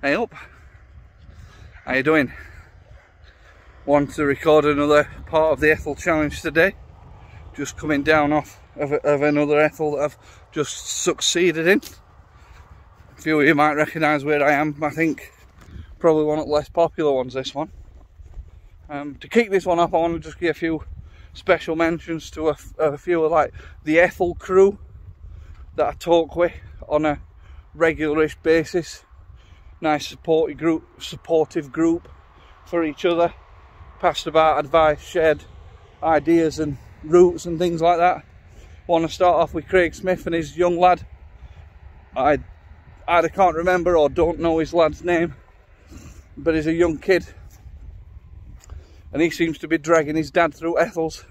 Hey up, how you doing? Want to record another part of the Ethel challenge today. Just coming down off of another Ethel that I've just succeeded in. A few of you might recognise where I am. I think probably one of the less popular ones, this one. To kick this one off, I want to just give a few special mentions to a few of like the Ethel crew that I talk with on a regularish basis. Nice supportive group for each other. Passed about advice, shared ideas and routes and things like that. Want to start off with Craig Smith and his young lad. I either can't remember or don't know his lad's name, but he's a young kid and he seems to be dragging his dad through Ethel'rs.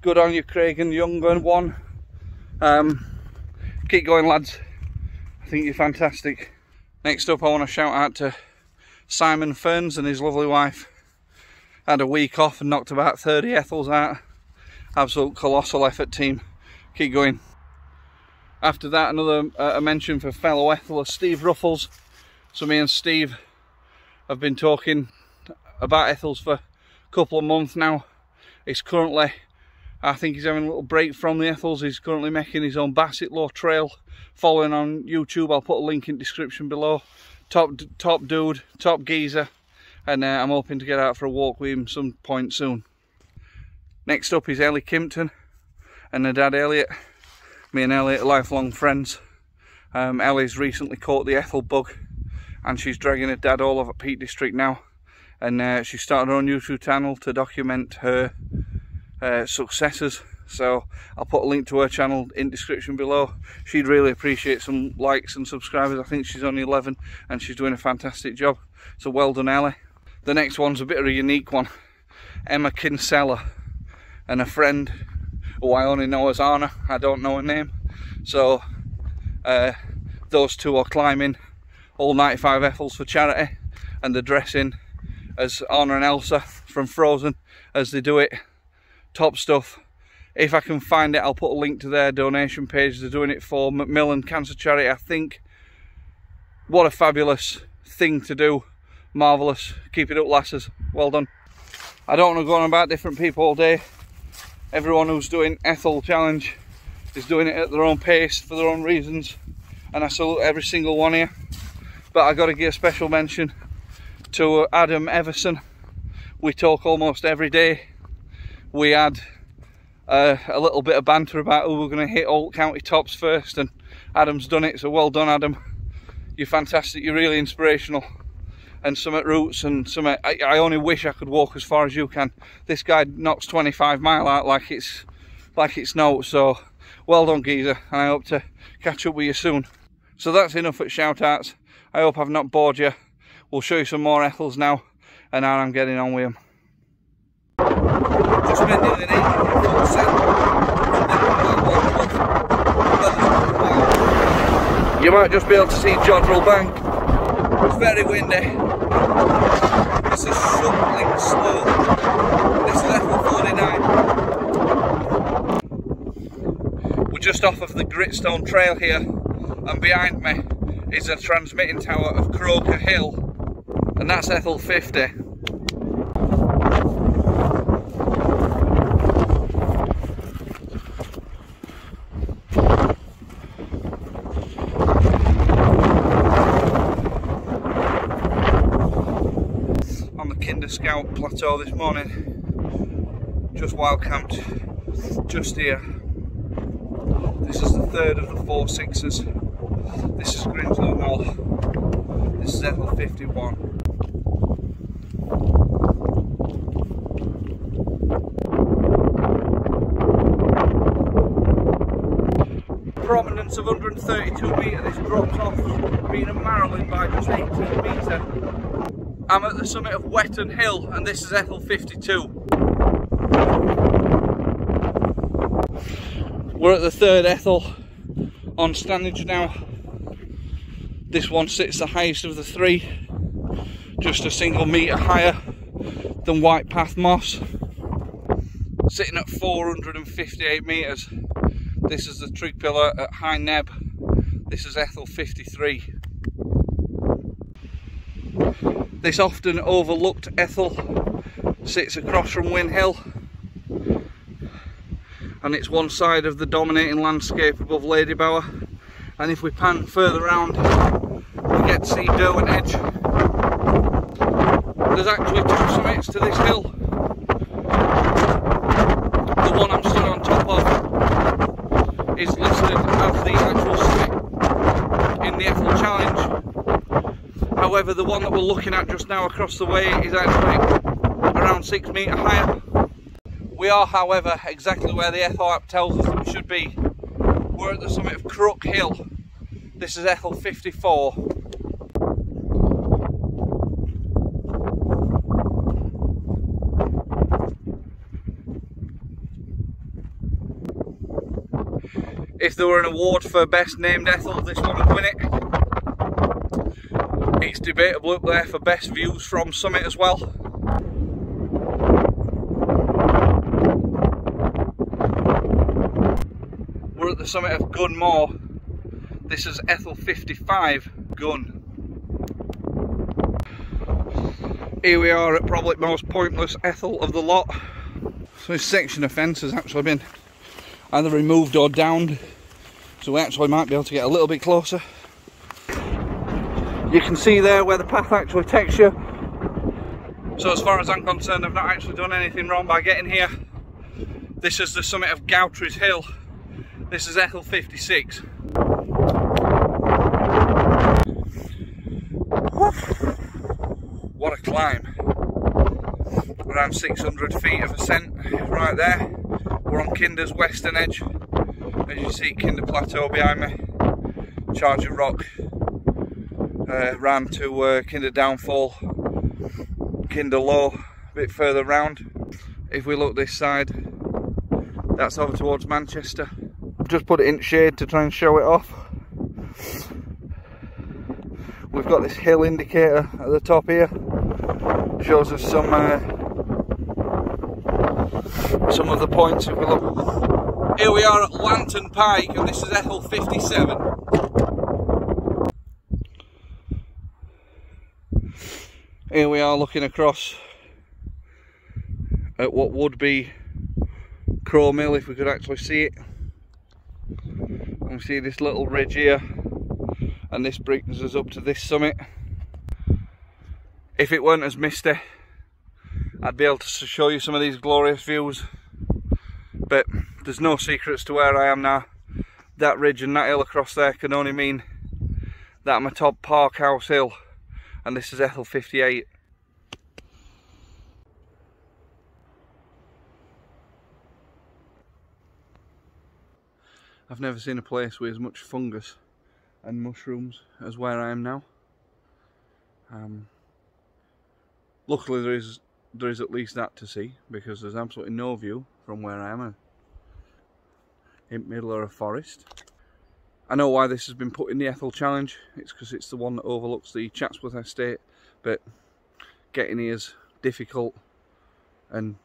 Good on you, Craig and young one. Keep going, lads. I think you're fantastic. Next up, I want to shout out to Simon Ferns and his lovely wife. Had a week off and knocked about 30 Ethel'rs out. Absolute colossal effort, team. Keep going. After that, another a mention for fellow Ethel'rs, Steve Ruffles. So me and Steve have been talking about Ethel'rs for a couple of months now. He's currently, I think he's having a little break from the Ethel'rs. He's currently making his own Bassetlaw trail. Following on YouTube, I'll put a link in the description below. Top dude, top geezer, and I'm hoping to get out for a walk with him some point soon. Next up is Ellie Kimpton and her dad Elliot. Me and Elliot are lifelong friends. Ellie's recently caught the Ethel bug and she's dragging her dad all over Peak District now, and she started her own YouTube channel to document her successes. So I'll put a link to her channel in the description below. She'd really appreciate some likes and subscribers. I think she's only 11 and she's doing a fantastic job. So well done, Ellie. The next one's a bit of a unique one. Emma Kinsella and a friend who I only know as Anna. I don't know her name. So those two are climbing all 95 Ethel'rs for charity, and they're dressing as Anna and Elsa from Frozen as they do it. Top stuff. If I can find it, I'll put a link to their donation page. They're doing it for Macmillan Cancer Charity, I think. What a fabulous thing to do. Marvellous. Keep it up, lasses. Well done. I don't want to go on about different people all day. Everyone who's doing Ethel challenge is doing it at their own pace for their own reasons, and I salute every single one here. But I got to give a special mention to Adam Everson. We talk almost every day. We had a little bit of banter about who we're going to hit all county tops first, and Adam's done it, so well done, Adam. You're fantastic, you're really inspirational, and some at roots and some at, I only wish I could walk as far as you can. This guy knocks 25 mile out like it's no, so well done, geezer, and I hope to catch up with you soon. So that's enough at shoutouts. I hope I've not bored you. We'll show you some more Ethel'rs now and how I'm getting on with them. Just spending an 84%. You might just be able to see Jodrell Bank. It's very windy. It's a shuttling slope. This is Ethel 49. We're just off of the Gritstone Trail here, and behind me is a transmitting tower of Croker Hill, and that's Ethel 50. Scout plateau this morning, just wild camped just here. This is the third of the 4 6s. This is Grimslow North. This is Ethel 51. Prominence of 132 metre, this drops off being a Maryland by just 18 metre. I'm at the summit of Wetton Hill, and this is Ethel 52. We're at the third Ethel on Stanage now. This one sits the highest of the three, just a single metre higher than White Path Moss, sitting at 458 metres. This is the Trig Pillar at High Neb. This is Ethel 53. This often overlooked Ethel sits across from Win Hill, and it's one side of the dominating landscape above Lady Bower. And if we pan further round, we get to see Derwent Edge. There's actually two summits to this hill. The one I'm stood on top of is listed as the actual summit in the Ethel Challenge. However, the one that we're looking at just now across the way is actually around 6 metres higher. We are, however, exactly where the Ethel app tells us that we should be. We're at the summit of Crook Hill. This is Ethel 54. If there were an award for best named Ethel, this one would win it. It's debatable up there for best views from summit as well. We're at the summit of Gunmore. This is Ethel 55 Gun. Here we are at probably the most pointless Ethel of the lot. So this section of fence has actually been either removed or downed, so we actually might be able to get a little bit closer. You can see there where the path actually takes you. So as far as I'm concerned, I've not actually done anything wrong by getting here. This is the summit of Gowtry's Hill. This is Ethel 56. What a climb. Around 600 feet of ascent right there. We're on Kinder's western edge. As you see, Kinder Plateau behind me. Charge of rock. Ran to Kinder Downfall. Kinder Low, a bit further round. If we look this side, that's over towards Manchester. I've just put it in shade to try and show it off. We've got this hill indicator at the top here. Shows us some of the points. If we look, here we are at Lantern Pike, and this is Ethel 57. Here we are looking across at what would be Crow Mill if we could actually see it. And we see this little ridge here, and this brings us up to this summit. If it weren't as misty, I'd be able to show you some of these glorious views, but there's no secrets to where I am now. That ridge and that hill across there can only mean that I'm atop Park House Hill, and this is Ethel 58. I've never seen a place with as much fungus and mushrooms as where I am now. Luckily there is at least that to see, because there's absolutely no view from where I am in the middle of a forest. I know why this has been put in the Ethel Challenge. It's because it's the one that overlooks the Chatsworth estate, but getting here is difficult, and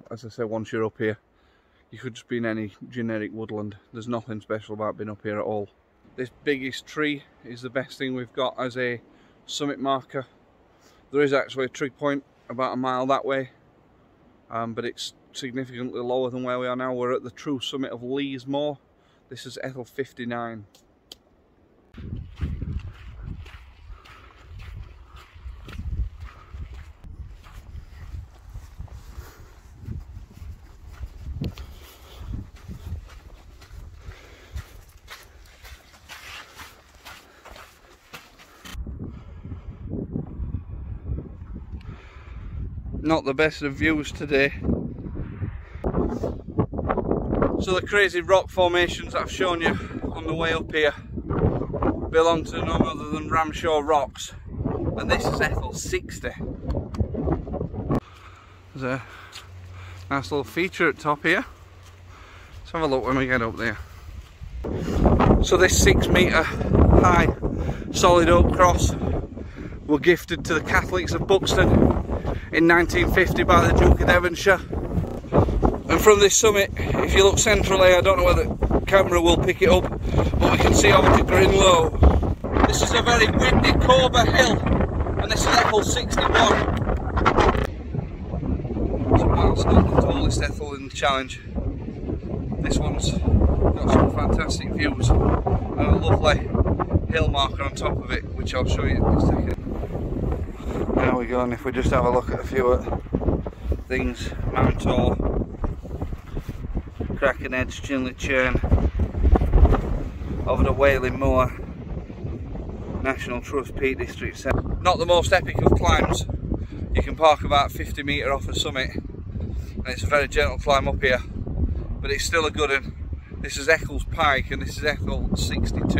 as I said, once you're up here you could just be in any generic woodland. There's nothing special about being up here at all. This biggest tree is the best thing we've got as a summit marker. There is actually a trig point about a mile that way, but it's significantly lower than where we are now. We're at the true summit of Lees Moor. This is Ethel 59. Not the best of views today. So the crazy rock formations that I've shown you on the way up here belong to none other than Ramshaw Rocks, and this is Ethel 60. There's a nice little feature at top here. Let's have a look when we get up there. So this 6 metre high solid oak cross were gifted to the Catholics of Buxton in 1950 by the Duke of Devonshire. And from this summit, if you look centrally, I don't know whether the camera will pick it up, but we can see over to Grinlow. This is a very windy Cobra hill, And this is Ethel'rs 61. So while it's not the tallest Ethel in the challenge, this one's got some fantastic views and a lovely hill marker on top of it, which I'll show you in a second. There we go, and if we just have a look at a few things, Mount Tor, Kraken Edge, Chinley Churn, over the Wailing Moor, National Trust Peak District 7. Not the most epic of climbs. You can park about 50 metres off the summit, and it's a very gentle climb up here, but it's still a good one. This is Pike, and this is Ethel'rs 62.